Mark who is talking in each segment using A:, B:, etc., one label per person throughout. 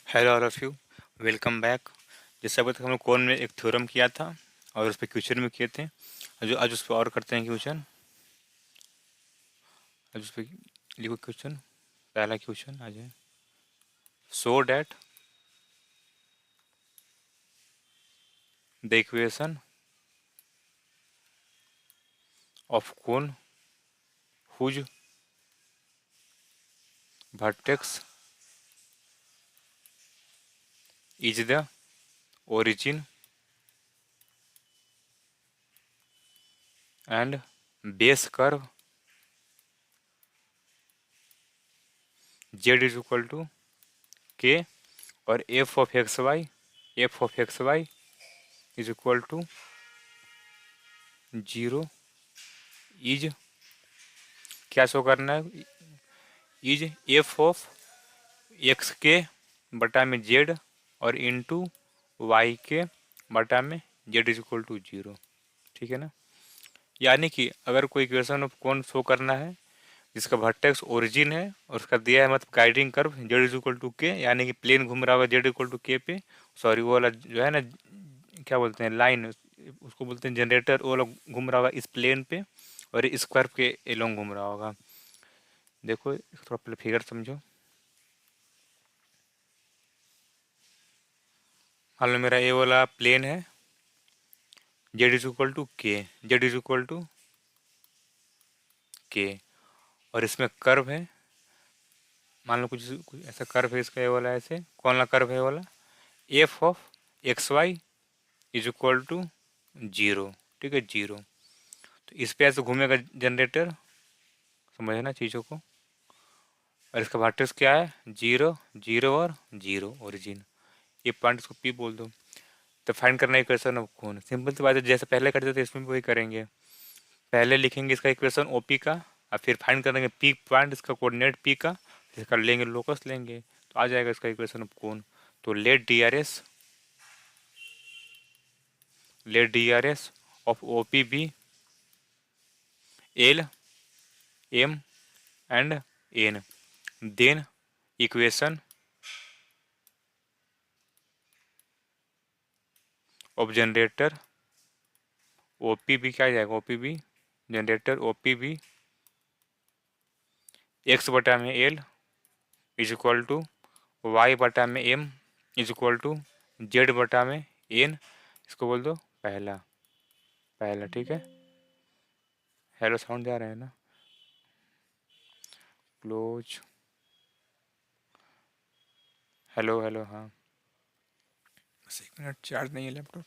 A: Hello all of you, welcome back. जैसे अभी तक हम लोग कोन में एक थ्योरम किया था और उस पर क्वेश्चन भी किए थे। आज उस पर और करते हैं क्वेश्चन। आज उस पर लिखो क्वेश्चन। पहला क्वेश्चन आ जाए। So that the equation of cone whose vertex is the origin and base curve z is equal to k और f of x Y is equal to 0 is क्या शो करना है? इज एफ ऑफ एक्स के बटा में Z और into Y k बटा में जेड इज इक्वल टू 0। ठीक है ना। यानी कि अगर कोई इक्वेशन ऑफ कौन शो करना है जिसका वर्टेक्स ओरिजिन है और उसका दिया है मतलब guiding curve z is equal to k, यानी कि प्लेन घूम रहा होगा जेड इक्वल टू के पे। सॉरी, वो वाला जो है ना, क्या बोलते हैं, लाइन, उसको बोलते हैं जनरेटर। वो वाला घूम रहा होगा इस प्लेन पे और इस कर्व के एलोंग घूम रहा होगा। देखो थोड़ा पहले फिगर समझो। मान लो मेरा ये वाला प्लेन है, जेड इज इक्वल टू के, Z is equal to k, और इसमें कर्व है। मान लो कुछ ऐसा कर्व है, इसका ये वाला ऐसे कौन सा कर्व है ये वाला, f of x Y is equal to 0। ठीक है, 0। तो इस पे ऐसे घूमेगा जनरेटर, समझना चीज़ों को। और इसका वर्टेक्स क्या है? 0 0 और 0 ओरिजिन। ये पॉइंट इसको पी बोल दो। तो फाइंड करना इक्वेशन ऑफ कौन, सिंपल सी बात है, जैसे पहले करते थे इसमें भी वही करेंगे। पहले लिखेंगे इसका इक्वेशन ओपी का और फिर फाइंड करेंगे पी पॉइंट, इसका कोऑर्डिनेट पी का, फिर कर लेंगे लोकस लेंगे तो आ जाएगा इसका इक्वेशन ऑफ कौन। तो let d r s of o p be l m and n, then equation of generator o p b क्या आ जाएगा, o p b generator o p b x बटा में L is equal to Y बटा में M is equal to Z बटा में N. इसको बोल दो पहला पहला। ठीक है। हेलो साउंड जा रहा है ना? क्लोज। हेलो हेलो, हाँ। बस 1 मिनट, चार्ज नहीं है लैपटॉप।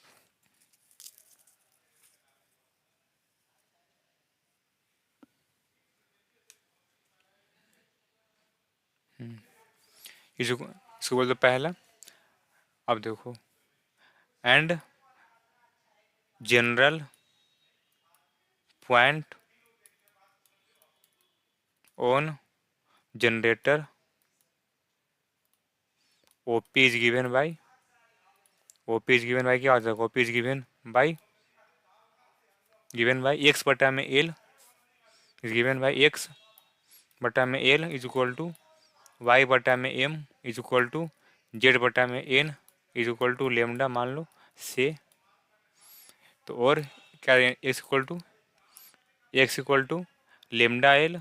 A: इसको बोल दो पहला। अब देखो, and general point on generator OP is given by क्या हो जाएगा, OP is given by X बटा में L is given by X बटा में L is equal to Y बटा में M is equal to Z बटा में N is equal to lambda मान लो से। तो और क्या, X equal to lambda L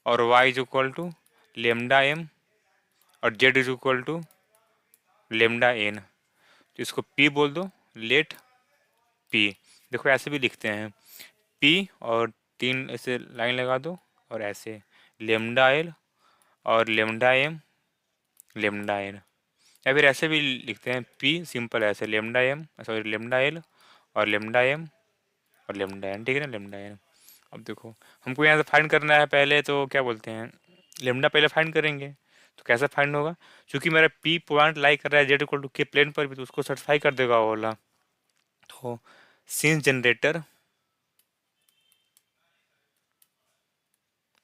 A: और Y is equal to lambda M और Z is equal to lambda n. तो इसको पी बोल दो, लेट पी। देखो ऐसे भी लिखते हैं, पी और 3 ऐसे लाइन लगा दो और ऐसे लेमडा एल और लेमडा एम लेमडा एन। या फिर ऐसे भी लिखते हैं, पी सिंपल ऐसे lambda am sorry lambda L और लेमडा एम और लेमडा एन। ठीक है ना, लेमडा एन। अब देखो हमको यहाँ से फाइंड करना है, पहले तो क्या बोलते हैं, लेमडा पहले फाइंड करेंगे। तो कैसे फाइंड होगा? क्योंकि मेरा पी पॉइंट लाई कर रहा है जेड इक्वल टू के प्लेन पर भी, तो उसको सेटिस्फाई कर देगा वो वाला। तो since generator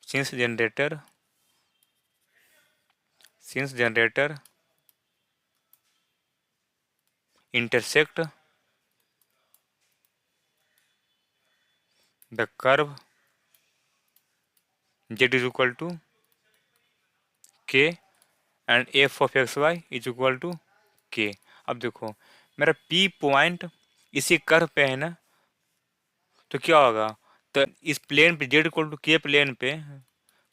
A: since generator since generator intersect the curve z is equal to k and f of x Y is equal to k. अब देखो मेरा पी पॉइंट इसी कर्व पे है ना, तो क्या होगा, तो इस प्लेन पे जेड इक्वल टू के प्लेन पे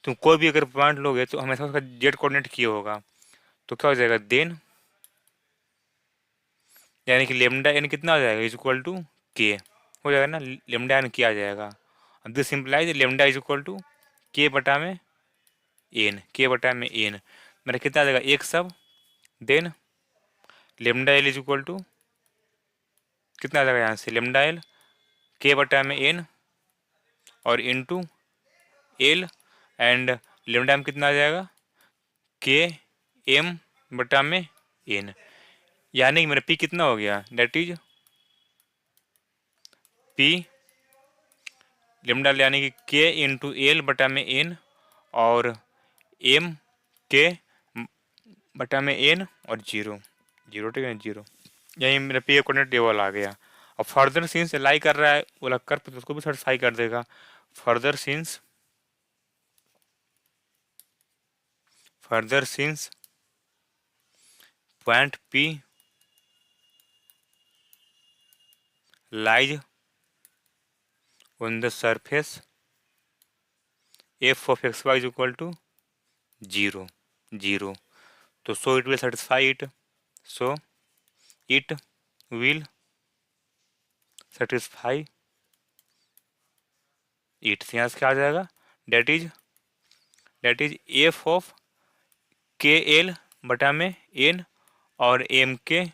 A: तुम कोई भी अगर पॉइंट लोगे तो हमेशा उसका जेड कोऑर्डिनेट के होगा। तो क्या हो जाएगा देन, यानी कि लेमडा एन कितना हो जाएगा इज इक्वल टू के हो जाएगा ना, लेमडा एन क्या आ जाएगा। अब this simplifies lambda is equal to k बटा में एन, के बटा में एन मेरा कितना आ जाएगा एक सब, then lambda l is equal to कितना आ जाएगा यहाँ से लेमडा एल के बटा में एन और into l and lambda m कितना आ जाएगा के एम बटा में एन, यानी कि मेरा पी कितना हो गया दैट इज पी लेमडा यानी कि के इंटू एल बटा में एन और एम के बटा में एन और जीरो जीरो, ठीक है जीरो, यही मेरा पी कोऑर्डिनेट टेबल आ गया। अब फर्दर सिंस लाई कर रहा है वो लग कर, तो उसको भी सेटिस्फाई कर देगा। Further since point P lies on the surface F of x Y is equal to zero zero, तो so it will satisfy it, so it will satisfy it, यहाँ से क्या आ जाएगा that is F of K L बटा में n और M के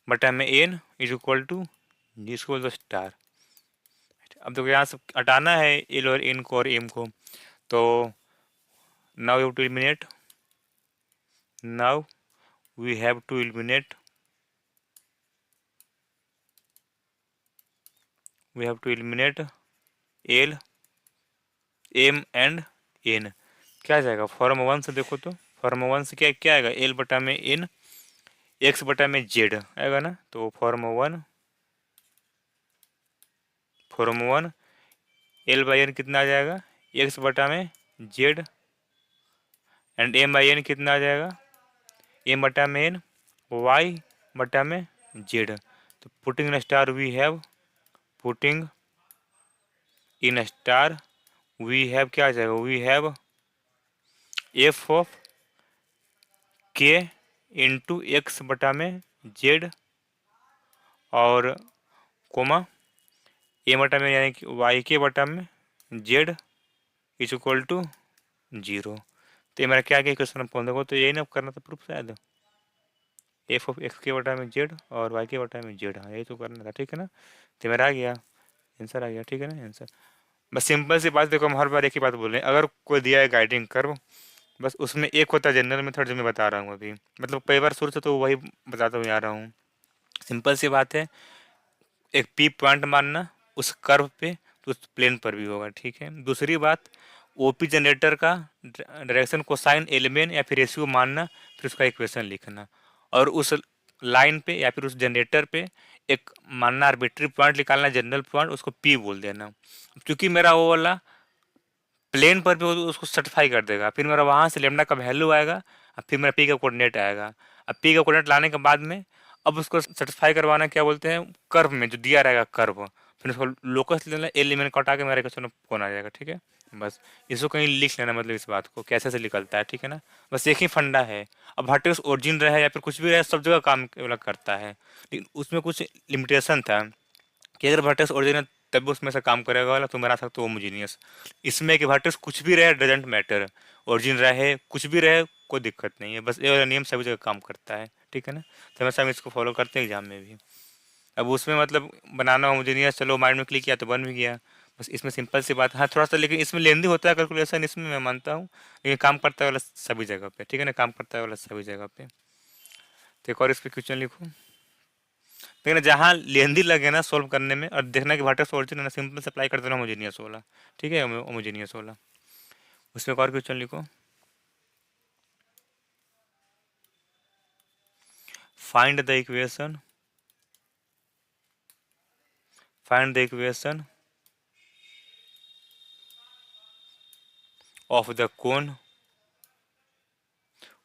A: बटा में एन इज इक्वल टू जिसको बोलते स्टार। अब देखो यहाँ से हटाना है एल और एन को और एम को, तो now you to eliminate, now we have to eliminate, l m and n, क्या आ जाएगा फॉर्म वन से देखो तो, फॉर्म वन से क्या क्या आएगा एल बटा में एन एक्स बटा में जेड आएगा ना, तो form one l by n कितना आ जाएगा एक्स बटा में z and m by n कितना आ जाएगा एम बटा में एन वाई बटा में जेड। तो putting in star we have, putting in star we have क्या आ जाएगा, we have f of k into x बटा में जेड और कोमा ए बटा में यानी कि वाई के बटा में z is equal to zero. तो ये मेरा क्या क्या क्वेश्चन पहुँच देखो, तो यही ना करना था प्रूफ शायद, एफ ऑफ एक्स के बटा में जेड और वाई के बटा में जेड, हाँ यही तो करना था, ठीक है ना। तो मेरा आ गया आंसर, आ गया ठीक है ना आंसर। बस सिंपल सी बात देखो, हम हर बार एक ही बात बोल रहे हैं, अगर कोई दिया है गाइडिंग कर्व बस उसमें एक होता है जनरल मेथड जो मैं बता रहा हूँ अभी, मतलब कई बार शुरू से तो वही बताता हुआ आ रहा हूँ। सिंपल सी बात है, एक पी पॉइंट मानना उस कर्व पे तो उस प्लेन पर भी होगा, ठीक है। दूसरी बात ओपी जनरेटर का डायरेक्शन कोसाइन एलिमेंट या फिर रेशियो मानना, फिर उसका इक्वेशन लिखना और उस लाइन पे या फिर उस जनरेटर पे एक मानना आर्बिट्री पॉइंट निकालना जनरल पॉइंट, उसको पी बोल देना। क्योंकि मेरा वो वाला प्लेन पर भी उसको सर्टिफाई कर देगा, फिर मेरा वहाँ से लेमडा का वैल्यू आएगा और फिर मेरा पी का कोऑर्डिनेट आएगा। अब पी का कोऑर्डिनेट लाने के बाद में अब उसको सेटिस्फाई करवाना क्या बोलते हैं कर्व में जो दिया रहेगा कर्व, फिर उसको लोकस लेना एलिमेंट कटा के मेरा इक्वेशन कौन आ जाएगा, ठीक है। बस इसको कहीं लिख लेना, मतलब इस बात को कैसे से निकलता है, ठीक है ना। बस एक ही फंडा है। अब वर्टेक्स ओरिजिन रहे या फिर कुछ भी रहे, सब जगह काम केवल करता है, लेकिन उसमें कुछ लिमिटेशन था कि अगर वर्टेक्स ओरिजिन है तब उसमें से काम करेगा वाला, तो मेरा सकता होमोजीनियस। इसमें कि वर्टेक्स कुछ भी रहे डजेंट मैटर, ओरिजिन रहे कुछ भी रहे कोई दिक्कत नहीं है, बस ये वाला नियम सभी जगह काम करता है, ठीक है ना। तो हमेशा हम इसको फॉलो करते हैं एग्जाम में भी। अब उसमें मतलब बनाना होमोजीनियस, चलो माइंड में क्लिक किया तो बन भी गया। बस इसमें सिंपल सी बात, हाँ थोड़ा सा लेकिन इसमें लेंदी होता है कैलकुलेशन, इसमें मैं मानता हूँ, लेकिन काम करता है वाला सभी जगह पे, ठीक है ना, काम करता है वाला सभी जगह पे। तो एक और इस पर क्वेश्चन लिखूँ, लेकिन जहाँ लेंदी लगे ना सोल्व करने में, और देखना कि वर्टेक्स ओरिजिन है ना, सिंपल से अप्लाई कर देना होमोजीनियस वाला, ठीक है होमोजीनियस वाला। उसमें एक और क्वेश्चन लिखो, find the equation of the cone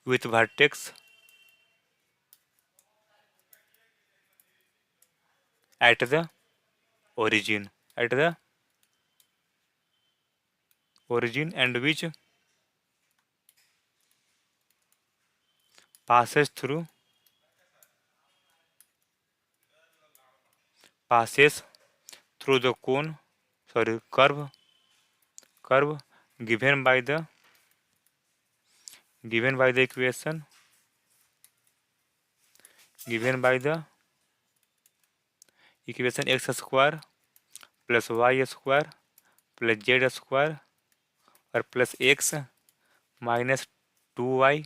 A: with vertex at the origin and which passes through the curve given by the equation x square plus y square plus z square और plus x minus 2y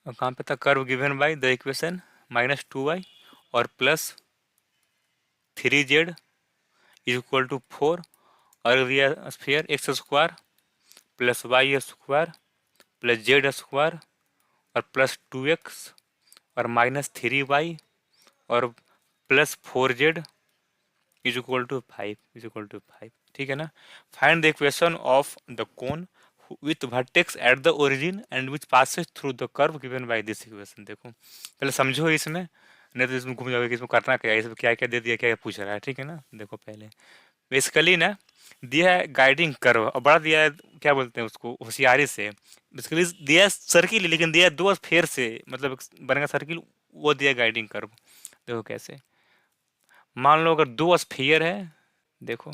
A: कहाँ पे था curve given by the equation minus 2y और plus 3z is equal to 4 और दिया sphere x square plus y square plus z square और plus 2x और minus 3y और plus 4z is equal to 5 ठीक है ना। Find the equation of the cone with vertex at the origin and which passes through the curve given by this equation. देखो पहले समझो इसमें, नहीं तो इसमें घूम जाओगे कि इसमें करना क्या है, इसमें क्या क्या दे दिया, क्या क्या पूछ रहा है, ठीक है ना। देखो पहले बेसिकली ना दिया है गाइडिंग कर्व और बड़ा दिया है, क्या बोलते हैं उसको, होशियारी से। बेसिकली दिया है सर्किल, लेकिन दिया है दो फेयर से, मतलब बनेगा सर्किल, वो दिया गाइडिंग कर्व। देखो कैसे, मान लो अगर दो स्फीयर है, देखो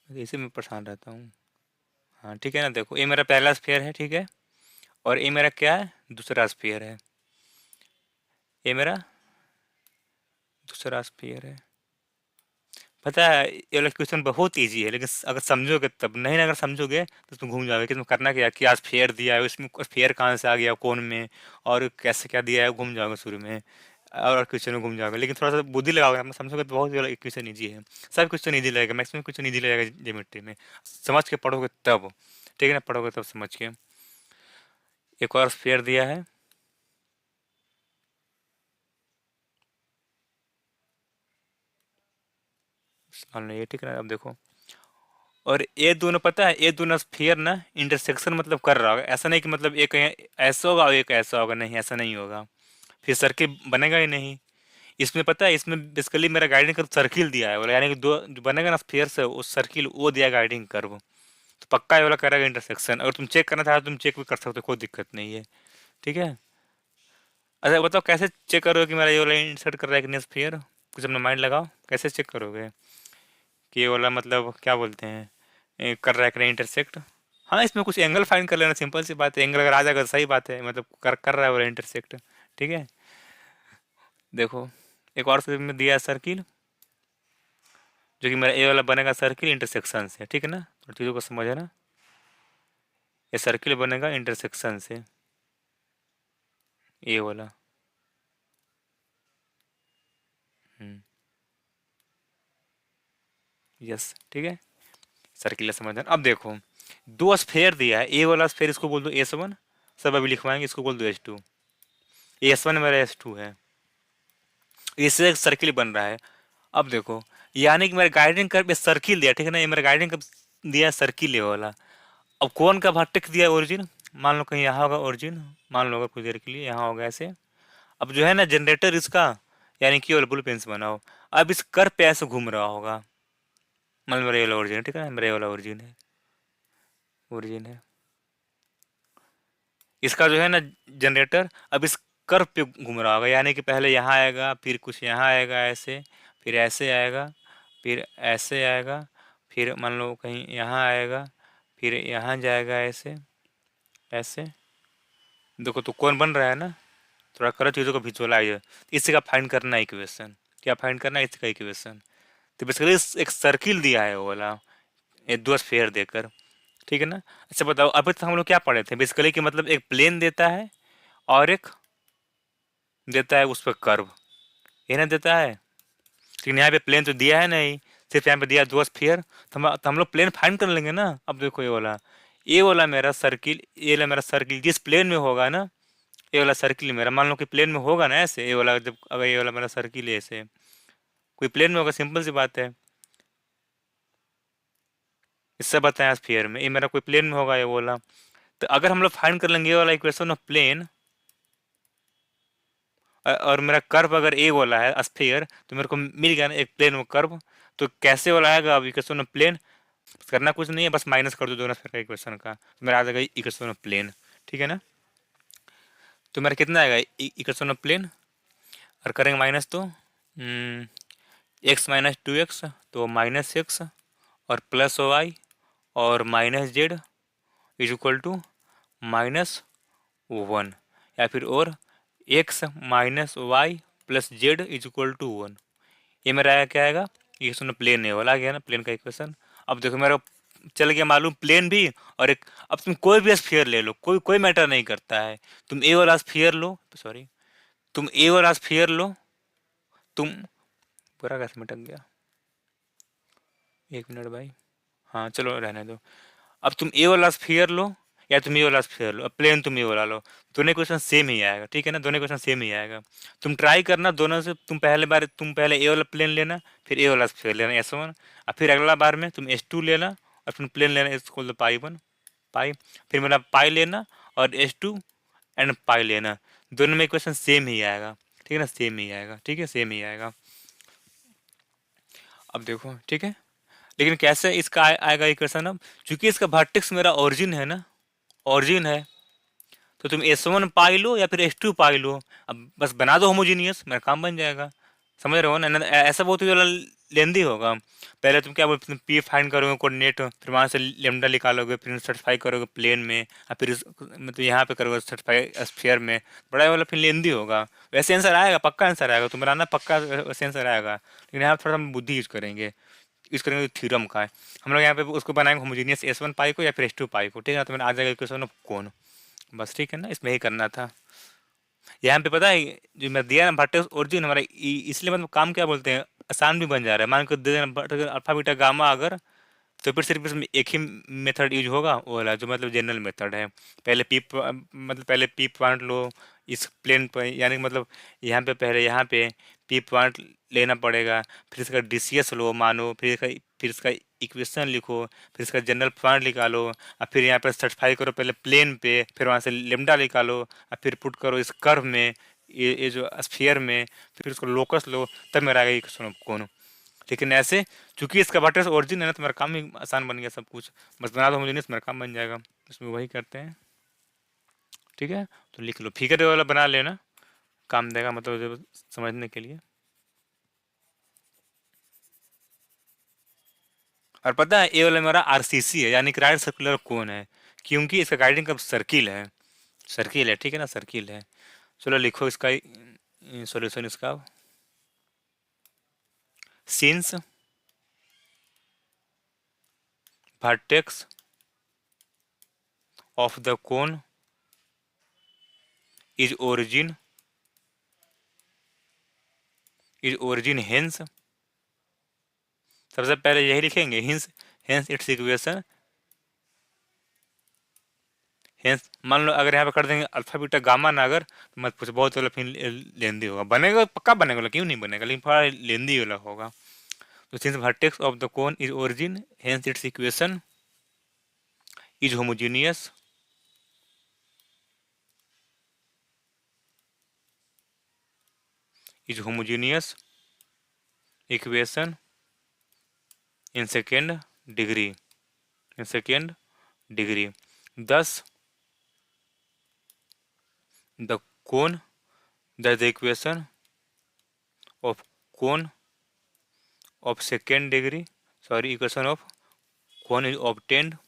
A: इसी में परेशान रहता हूँ। हाँ ठीक है ना, देखो ये मेरा पहला स्फीयर है, ठीक है, और ये मेरा क्या है, दूसरा स्फीयर है, ये मेरा दूसरा स्फीयर है। पता है ये वाला क्वेश्चन बहुत इजी है, लेकिन अगर समझोगे तब, नहीं अगर समझोगे तो तुम घूम जाओगे कि इसमें करना क्या, क्या फेयर दिया है, उसमें फेयर कहाँ से आ गया कौन में, और कैसे क्या दिया है, घूम जाओगे शुरू में और क्वेश्चन में घूम जाओगे। लेकिन थोड़ा सा बुद्धि लगाओगे, आप समझोगे तो बहुत क्वेश्चन ईजी है, सब क्वेश्चन ईजी लगेगा, मैक्सिमम क्वेश्चन ईजी लगेगा ज्योमेट्री में, समझ के पढ़ोगे तब, ठीक है ना, पढ़ोगे तब समझ के। एक और फेयर दिया है, ये ठीक है ना। अब देखो, और ये दोनों पता है, ये दोनों स्फीयर ना इंटरसेक्शन मतलब कर रहा होगा, ऐसा नहीं कि मतलब एक ऐसा होगा और एक ऐसा होगा, नहीं ऐसा नहीं होगा, फिर सर्किल बनेगा ही नहीं। इसमें पता है, इसमें बेसिकली मेरा गाइडिंग कर्व सर्किल दिया है बोला, यानी कि दो जो बनेगा ना स्फीयर से उस सर्किल वो दिया गाइडिंग कर्व, तो पक्का ये वाला करेगा इंटरसेक्शन। अगर तुम चेक करना चाहो तुम चेक भी कर सकते हो, कोई दिक्कत नहीं है, ठीक है। अच्छा बताओ कैसे चेक करोगे कि मेरा ये वाला इंसर्ट कर रहा है कि नहीं स्फीयर, कुछ अपना माइंड लगाओ, कैसे चेक करोगे कि ये वाला मतलब क्या बोलते हैं, कर रहा है कि नहीं इंटरसेक्ट। हाँ इसमें कुछ एंगल फाइंड कर लेना, सिंपल सी बात है, एंगल अगर आ जाएगा तो सही बात है, मतलब कर रहा है वो इंटरसेक्ट, ठीक है। देखो एक और में दिया है सर्किल, जो कि मेरा ए वाला बनेगा सर्किल इंटरसेक्शन से, ठीक है ना, तो चीज़ों को समझ ना, ये सर्किल बनेगा इंटरसेक्शन से, ए वाला। यस ठीक है, सर्किल समझना। अब देखो दो स्फेयर दिया है, ए वाला स्फेयर इसको बोल दो S1, सब अभी लिखवाएंगे, इसको बोल दो S2, S1 मेरा S2 है, इससे एक सर्किल बन रहा है। अब देखो यानी कि मेरा गाइडिंग कर्व सर्किल दिया, ठीक है ना, ये मेरा गाइडिंग कर्व दिया सर्किल ये वाला। अब कौन का वर्टेक्स दिया ओरिजिन, मान लो कहीं यहाँ होगा ओरिजिन, मान लो कुछ देर के लिए यहाँ होगा ऐसे। अब जो है ना जनरेटर इसका, यानी कि ब्लू पेंस बनाओ, अब इस कर्व पे ऐसे घूम रहा होगा, मान लो मेरा ये वाला ओरिजिन है, ठीक है ना, मेरा ये वाला ओरिजिन है इसका, जो है ना जनरेटर अब इस कर्व पे घूम रहा होगा, यानी कि पहले यहाँ आएगा, फिर कुछ यहाँ आएगा ऐसे, फिर ऐसे आएगा, फिर ऐसे आएगा, फिर मान लो कहीं यहाँ आएगा, फिर यहाँ जाएगा ऐसे ऐसे। देखो तो कौन बन रहा है ना, थोड़ा करो चीज़ों को विजुअलाइज, इसी का फाइंड करना है इक्वेशन, क्या फाइंड करना है, इसी का इक्वेशन। तो बेसिकली एक सर्किल दिया है वो वाला, ये दो स्फीयर देकर, ठीक है ना। अच्छा बताओ अभी तक हम लोग क्या पढ़े थे, बेसिकली कि मतलब एक प्लेन देता है और एक देता है उस पर कर्व, ये ना देता है, लेकिन यहाँ पे प्लेन तो दिया है नहीं, सिर्फ यहाँ पे दिया दो स्फीयर, तो हम लोग प्लेन फाइंड कर लेंगे ना। अब देखो ये वाला मेरा सर्किल, ये वाला मेरा सर्किल जिस प्लेन में होगा ना, ए वाला सर्किल मेरा मान लो कि प्लेन में होगा ना ऐसे, ए वाला जब अगर ये वाला मेरा सर्किल है ऐसे, कोई प्लेन में होगा, सिंपल सी बात है। इससे बताया स्फीयर में, ये मेरा कोई प्लेन में होगा ये वाला। तो अगर हम लोग फाइंड कर लेंगे ये वाला इक्वेशन ऑफ प्लेन, और मेरा कर्व अगर ए वाला है स्फीयर, तो मेरे को मिल गया ना एक प्लेन में कर्व। तो कैसे वाला आएगा अब इक्वेशन ऑफ प्लेन? करना कुछ नहीं है, बस माइनस कर दो दोनों स्फीयर का इक्वेशन का, तो मेरा आ जाएगा इक्वेशन ऑफ प्लेन। ठीक है ना? तो मेरा कितना आएगा इक्वेशन ऑफ प्लेन, और करेंगे माइनस तो एक्स माइनस टू एक्स, तो माइनस एक्स और प्लस वाई और minus z is equal to minus one, या फिर और x minus y plus z is equal to one. ये मेरा आया क्या आएगा? इक्वेशन प्लेन है वाला, आ गया ना प्लेन का इक्वेशन। अब देखो मेरा चल गया मालूम प्लेन भी और एक। अब तुम कोई भी स्फीयर ले लो, कोई कोई मैटर नहीं करता है। तुम ए वाला स्फीयर लो, सॉरी, तुम ए वाला स्फीयर लो, तुम पूरा कैसे मिटक गया, एक मिनट भाई, हाँ चलो रहने दो। अब तुम ए वाला स्फीयर लो या तुम ए वाला स्फीयर लो, अब प्लेन तुम ए वाला लो, दोनों क्वेश्चन सेम ही आएगा। ठीक है ना? दोनों क्वेश्चन सेम ही आएगा। तुम ट्राई करना दोनों से, तुम पहले ए वाला प्लेन लेना, फिर ए वाला स्फीयर लेना एस वन, और फिर अगला बार में तुम एस टू लेना और फिर प्लेन लेना एस को पाई वन पाई, फिर मेरा पाई लेना और एस टू एंड पाई लेना। दोनों में क्वेश्चन सेम ही आएगा। ठीक है ना? सेम ही आएगा। ठीक है, सेम ही आएगा। अब देखो, ठीक है, लेकिन कैसे इसका आएगा इक्वेशन? अब चूंकि इसका वर्टेक्स मेरा ओरिजिन है ना, ओरिजिन है, तो तुम एस वन पाई लो या फिर एस टू पाई लो, अब बस बना दो होमोजीनियस, मेरा काम बन जाएगा। समझ रहे हो ना? ऐसा बहुत ही लेंदी होगा। पहले तुम क्या बोलते, पी फाइंड करोगे कोऑर्डिनेट, फिर वहाँ से लेमडा निकालोगे, फिर सर्टिफाई करोगे प्लेन में, और फिर मतलब यहाँ पे करोगे सर्टिफाई स्फीयर में, बड़ा वाला फिर लेंदी होगा। वैसे आंसर आएगा, पक्का आंसर आएगा तुम्हारा ना, पक्का वैसे आंसर आएगा, लेकिन यहाँ थोड़ा हम बुद्धि यूज करेंगे, यूज करेंगे थ्योरम का है। हम लोग यहाँ पे उसको बनाएंगे होमोजीनियस एस वन पाई को या फिर एस टू पाई को। ठीक है ना? तो मेरा आ जाएगा इक्वेशन ऑफ कौन, बस। ठीक है ना? इसमें ही करना था। यहाँ पे पता है जो मैं दिया ना वर्टेक्स ओरिजिन हमारा, इसलिए मतलब काम क्या बोलते हैं, आसान भी बन जा रहा है। मान कर दे देना वर्टेक्स अल्फा बीटा गामा अगर, तो फिर सिर्फ इसमें एक ही मेथड यूज होगा, वो वाला जो मतलब जनरल मेथड है। पहले मतलब पहले पी पॉइंट लो इस प्लेन पर, यानी कि मतलब यहाँ पे पहले यहाँ पे पी पॉइंट लेना पड़ेगा, फिर इसका डीसीएस लो मानो, फिर इसका इक्वेशन लिखो, फिर इसका जनरल पॉइंट निकालो, और फिर यहाँ पर सर्टिफाई करो पहले प्लेन पे, फिर वहाँ से लेमडा निकालो, और फिर पुट करो इस कर्व में, ये जो स्फीयर में, फिर उसको लोकस लो, तब मेरा आएगा इक्वेशन ऑफ कौन। लेकिन ऐसे चूंकि इसका वाटर ओरिजिन है ना, तो मेरा काम ही आसान बन गया सब कुछ, बस बना दो होमोजेनियस, मेरा काम बन जाएगा। इसमें वही करते हैं। ठीक है, तो लिख लो, फिगर वाला बना लेना, काम देगा मतलब समझने के लिए। और पता है ये वाला मेरा आरसीसी है, यानी कि राइट सर्कुलर कोन है, क्योंकि इसका गाइडिंग का सर्किल है, सर्किल है। ठीक है ना? सर्किल है। चलो लिखो इसका सॉल्यूशन इसका, since vertex of the cone is origin hence, सबसे पहले यही लिखेंगे, hints hence it's equation. Hence मान लो अगर यहाँ पे कर देंगे अल्फा बीटा गामा ना, अगर तो मत पूछो, बहुत वाला फिर लेंदी होगा, बनेगा पक्का बनेगा, क्यों नहीं बनेगा, लेकिन थोड़ा लेंदी वाला होगा। तो since vertex of the cone is origin hence it's equation is homogeneous, is homogeneous equation in second degree, in second degree. thus the cone, the equation of cone of second degree, sorry, equation of cone is obtained,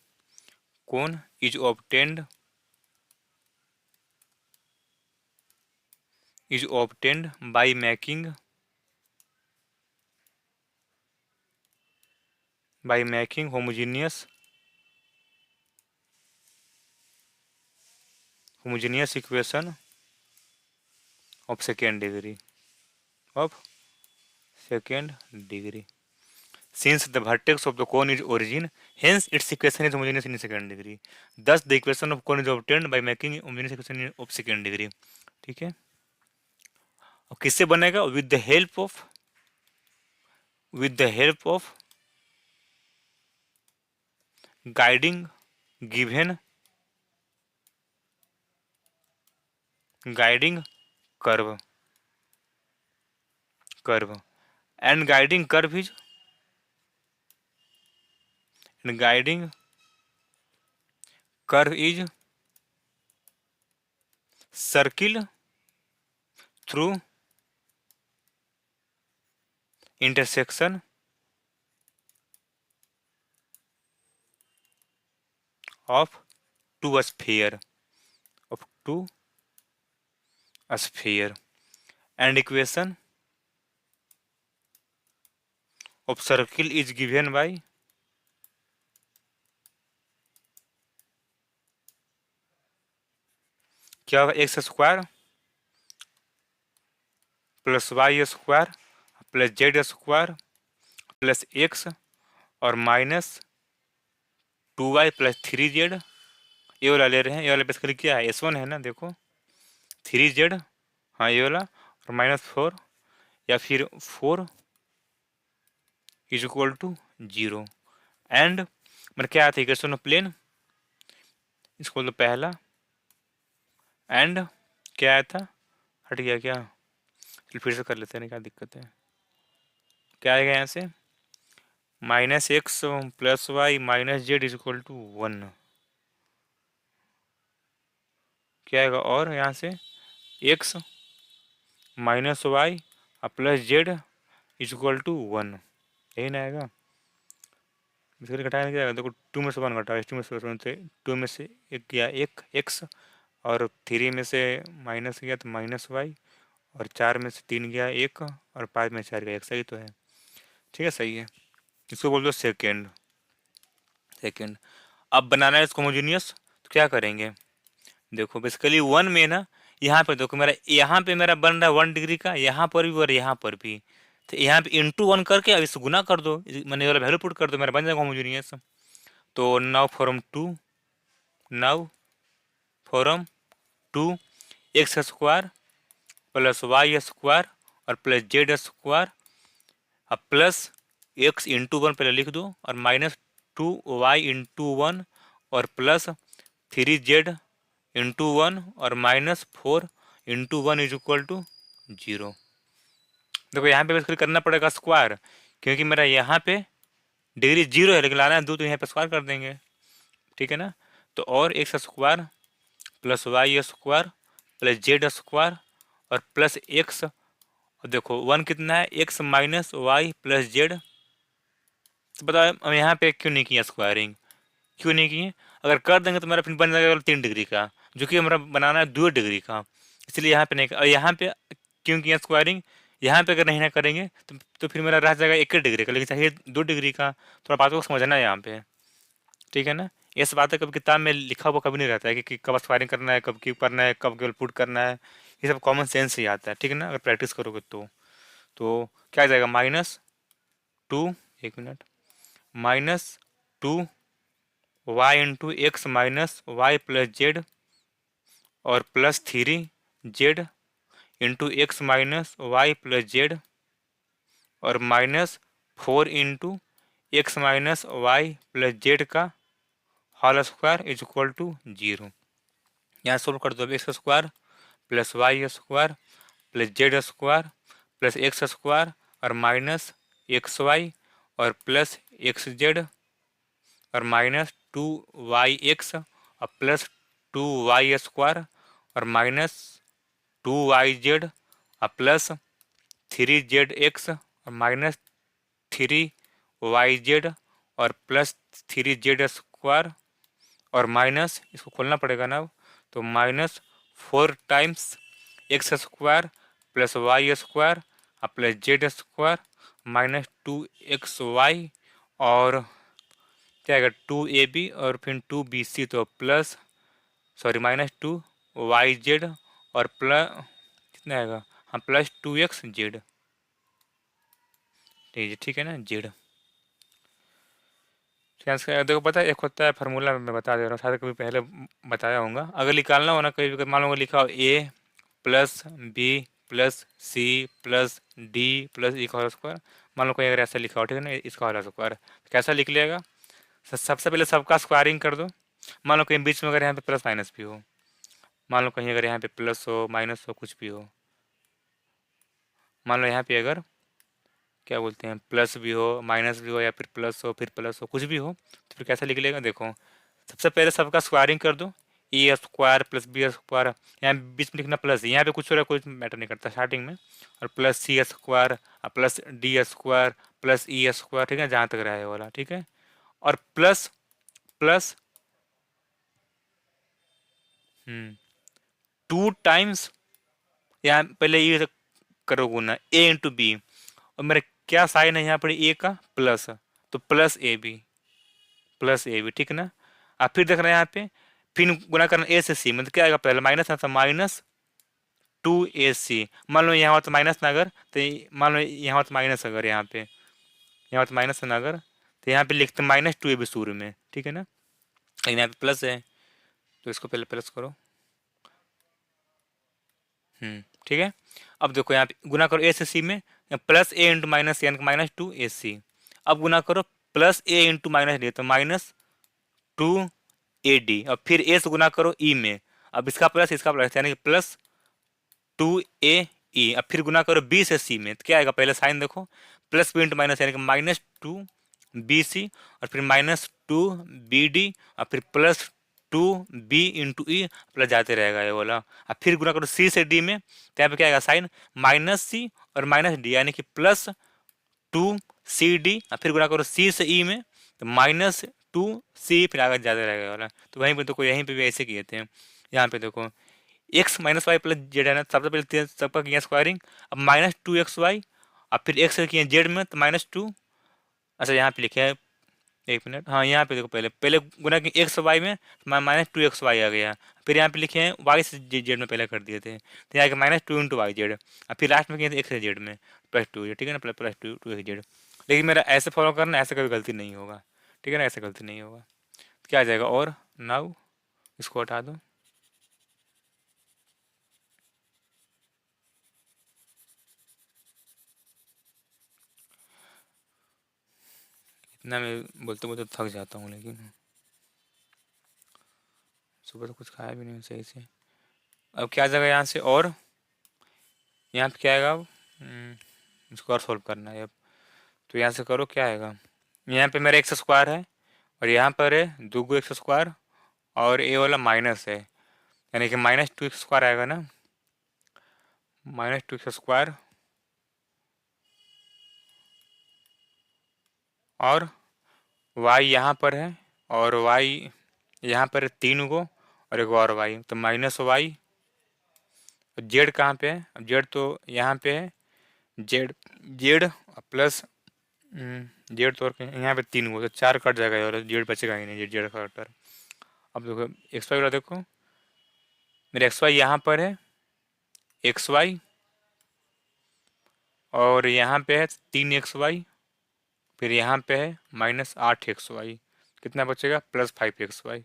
A: cone is obtained by making homogeneous equation of second degree, of second degree। since the vertex of the cone is origin, hence its equation is homogeneous in second degree. Thus the equation of cone is obtained by making homogeneous equation of second degree. ठीक है, और किससे बनेगा? with the help of guiding given guiding curve and guiding curve is circle through intersection of two sphere and equation of circle is given by क्या होगा? X square plus y square plus z square plus x और minus 2y plus 3z, ये वाला ले रहे हैं। ये वाला बेसिकली क्या है? S1 है ना, देखो 3z, हाँ ये वाला, और -4 या फिर 4 इज इक्वल टू 0 एंड मतलब क्या आता है? इक्वेशन ऑफ प्लेन, इसको बोलो पहला, एंड क्या आया था? हट गया क्या? चलो फिर से कर लेते हैं, क्या दिक्कत है? क्या आएगा यहाँ से? -x plus y minus z is equal to 1, क्या आएगा? और यहाँ से x minus y plus z is equal to 1, यही ना आएगा? इसके घटाया क्या आएगा? देखो 2 में से 1 घटाओ, 2 में से 1 थे, 2 में से 1 गया 1 x, और 3 में से माइनस गया तो माइनस वाई, और 4 में से 3 गया 1, और 5 में 4 गया 1, सही तो है? ठीक है, सही है। इसको बोल दो सेकेंड। अब बनाना है इसको होमोजेनियस, तो क्या करेंगे? देखो बेसिकली 1 में ना, यहाँ पे देखो मेरा, यहाँ पे मेरा बन रहा है 1 डिग्री का, यहाँ पर भी और यहाँ पर भी, तो यहाँ पे इंटू 1 करके अब इसको गुना कर दो, मैंने वाला वैल्यू पुट कर दो, मेरा बन जाएगा होमोजेनियस। तो now form 2 x square plus y square और प्लस जेड स्क्वायर, अब प्लस एक्स इंटू 1 पहले लिख दो, और -2y/1 और प्लस 3z इंटू 1 और -4/1 इज इक्वल टू 0। देखो यहाँ पे बेसिकली करना पड़ेगा स्क्वायर, क्योंकि मेरा यहाँ पे डिग्री 0 है, लेकिन लाना है 2, तो यहाँ पे स्क्वायर कर देंगे, ठीक है ना? तो और x square plus y square plus z square और प्लस एक्स, और देखो 1 कितना है? X minus y plus z. तो बताओ हम यहाँ पे क्यों नहीं किया स्क्वायरिंग? क्यों नहीं किए? अगर कर देंगे तो मेरा फिर बन जाएगा 3 डिग्री का, जो कि हमारा बनाना है 2 डिग्री का, इसलिए यहाँ पे नहीं। और यहाँ पे क्यों किया स्क्वायरिंग? यहाँ पे अगर नहीं ना करेंगे तो फिर मेरा रह जाएगा 1 डिग्री का, लेकिन चाहिए 2 डिग्री का। थोड़ा बातों को समझना है यहाँ पे, ठीक है ना? ये सब बातें कभी किताब में लिखा हुआ कभी नहीं रहता है कि कब स्क्वायरिंग करना है, कब क्यूब करना है, कब केवल पुट करना है, ये सब कॉमन सेंस से ही आता है, ठीक है ना? अगर प्रैक्टिस करोगे तो क्या आ जाएगा? -2, एक minute, -2 y into x minus y plus z और plus 3z into x minus y plus z और -4 into x minus y plus z का whole square is equal to 0। यहाँ सोल्व कर दो, x square plus y square plus z square plus x square और minus x y और plus x z और -2y(x) और plus 2y square और -2yz और प्लस 3zx और -3yz और प्लस 3z स्क्वायर और माइनस, इसको खोलना पड़ेगा ना, तो -4 times x square plus y square और प्लस जेड स्क्वायर -2xy और क्या आएगा? 2ab और फिर 2bc, तो प्लस -2yz और प्लस कितना आएगा? हाँ, प्लस 2xz, ठीक है ना? जेड चांस का देखो पता है, एक होता है फार्मूला, मैं बता दे रहा हूँ, शायद कभी पहले बताया होगा। अगर निकालना हो ना, कहीं मान लो लिखा हो a plus b plus c plus d plus e का होल स्क्वायर, मान लो कोई अगर ऐसा लिखा हो, ठीक है ना, इसका होल स्क्वायर कैसा लिख लेगा? सबसे पहले सबका स्क्वायरिंग कर दो। मान लो कहीं बीच में अगर यहाँ पे प्लस माइनस भी हो, मान लो कहीं अगर यहाँ पे प्लस हो माइनस हो कुछ भी हो, मान लो यहाँ पे अगर क्या बोलते हैं प्लस भी हो माइनस भी हो या फिर प्लस हो फिर प्लस हो कुछ भी हो, तो फिर कैसा लिख लेगा? देखो सबसे पहले सबका स्क्वायरिंग कर दो, ए स्क्वायर प्लस बी स्क्वायर, यहाँ बीच में लिखना प्लस, यहाँ पे कुछ हो रहा है कोई मैटर नहीं करता स्टार्टिंग में, और plus c square plus d square plus e square, ठीक है, जहाँ तक रहा है वाला, ठीक है, और प्लस प्लस 2 टाइम्स, यहाँ पहले ये करो गुना ए इंटू बी, और मेरा क्या साइन है यहाँ पर ए का प्लस, तो प्लस ए बी, ठीक है ना। आप फिर देख रहे हैं यहाँ पे फिर गुना करना ए से सी, मतलब क्या आएगा? पहले माइनस है तो -2ac, मान लो यहाँ हो तो माइनस ना, अगर तो मान लो यहाँ हो तो माइनस, अगर यहाँ पे यहाँ हो तो माइनस है ना, अगर तो यहाँ पे लिखते -2ab शुरू में, ठीक है ना, लेकिन यहाँ पे प्लस है तो इसको पहले प्लस करो। ठीक है। अब देखो यहाँ पे गुना करो ए से सी में, प्लस ए इंटू माइनस यानी -2ac, अब गुना करो प्लस ए इंटू माइनस डी, तो -2ad, अब फिर ए से गुना करो ई में, अब इसका प्लस यानी कि +2a e, अब फिर गुना करो बी से सी में, तो क्या आएगा? पहले साइन देखो, प्लस बी इंटू माइनस यानी कि -2bc, और फिर -2bd, और फिर +2b इंटू ई, प्लस जाते रहेगा ये वाला। अब फिर गुना करो सी से डी में, तो यहाँ पे क्या आएगा? साइन -c और -d यानी कि +2cd, और फिर गुना करो सी से ई में, तो -2c, फिर आगे जाते रहेगा ये वाला। तो वहीं पे देखो, यहीं पे भी ऐसे किए थे। यहाँ पे देखो x minus y plus z है ना, सबसे पहले सबका किया स्क्वायरिंग, अब -2xy, अब फिर एक्स किए जेड में तो -2, अच्छा यहाँ पे लिखे है, एक मिनट, हाँ यहाँ पे देखो, पहले पहले गुना कि एक्स वाई में -2xy आ गया, फिर यहाँ पे लिखे हैं वाई से जेड में पहले कर दिए थे, तो यहाँ -2 इंटू वाई जेड, और फिर लास्ट में किए थे एक्स जेड में +2, ठीक है ना, +2 एक्स जेड। लेकिन मेरा ऐसे फॉलो करना, ऐसे कभी गलती नहीं होगा, ठीक है ना, ऐसे गलती नहीं होगा। तो क्या आ जाएगा? और नाउ इसको हटा दो, इतना मैं बोलते बोलते थक जाता हूँ, लेकिन सुबह तो कुछ खाया भी नहीं सही से। अब क्या जगह यहाँ से, और यहाँ पे क्या आएगा? अब इसको और सोल्व करना है अब, तो यहाँ से करो, क्या आएगा? यहाँ पे मेरा एक्स स्क्वायर है, और यहाँ पर है 2x², और ए वाला माइनस है, यानी कि -2x² आएगा ना, -2x², और y यहाँ पर है, और y यहाँ पर है 3 गो, और एक और y, तो -y, जेड कहाँ पे है? अब जेड तो यहाँ पे है, जेड जेड प्लस जेड, तो यहाँ पे 3 गो, तो 4 कट जाएगा, और जेड बचेगा ही नहीं, जेड जेड का फैक्टर। अब देखो एक्स वाई वाला देखो, मेरा एक्स वाई यहाँ पर है XY, और यहाँ पे है 3xy, फिर यहाँ पे है -8xy, कितना बचेगा? +5xy,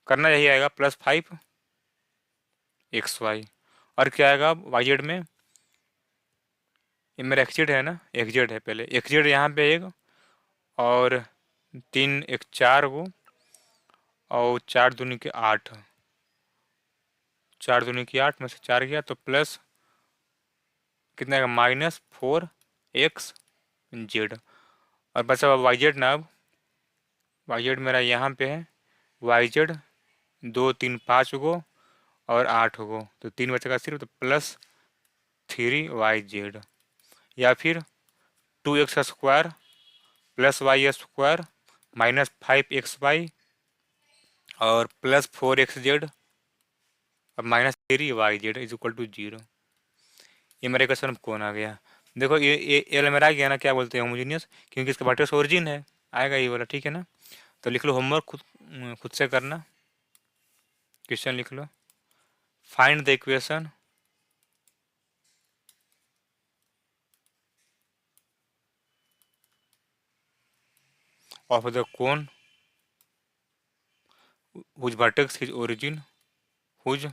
A: करना यही आएगा, +5xy। और क्या आएगा अब वाई जेड में? ये मेरा एक्स जेड है ना, एक्स जेड है, पहले एक्स जेड यहाँ पे एक, और 3 एक 4 गो, और 4 दूनी के 8, 4 दूनी की 8 में से 4 गया, तो प्लस कितना आएगा? -4xz, और बचा हुआ वाई जेड ना। अब वाई जेड मेरा यहाँ पे है, वाई जेड 2 3 5 गो, और 8 गो, तो 3 बचेगा सिर्फ, तो +3yz, या फिर 2x² + y² -5xy, और +4xz, और -3yz = 0। ये मेरे क्वेश्चन कौन आ गया? देखो ये एल मेरा आ गया ना, क्या बोलते हैं होमोजीनियस, क्योंकि इसका वर्टेक्स ओरिजिन है, आएगा ये वाला, ठीक है ना। तो लिख लो होमवर्क, खुद से करना, क्वेश्चन लिख लो, find the equation of the cone whose vertex is origin, whose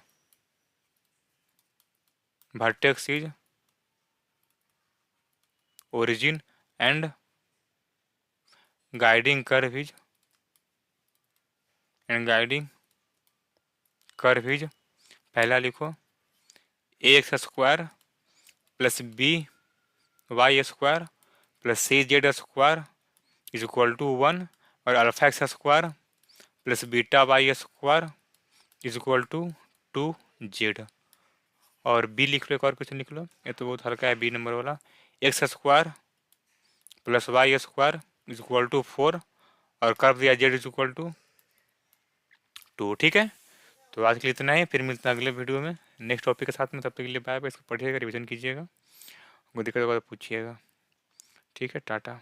A: vertex is origin and guiding curve is पहला लिखो ax square plus b y square plus c z square is equal to 1 और alpha x square plus beta y square is equal to 2z। और B लिख लो, एक और question लिख लो, ये तो बहुत हल्का है बी नंबर वाला। X square plus y square is equal to 4 और कर्व दिया जेड इज इक्वल टू 2। ठीक है, तो आज के लिए इतना ही, फिर मिलते हैं अगले वीडियो में नेक्स्ट टॉपिक के साथ में। तब तक के लिए बाय बाय। इसको पढ़िएगा, रिवीजन कीजिएगा, कोई दिक्कत होगा तो पूछिएगा। ठीक है, टाटा।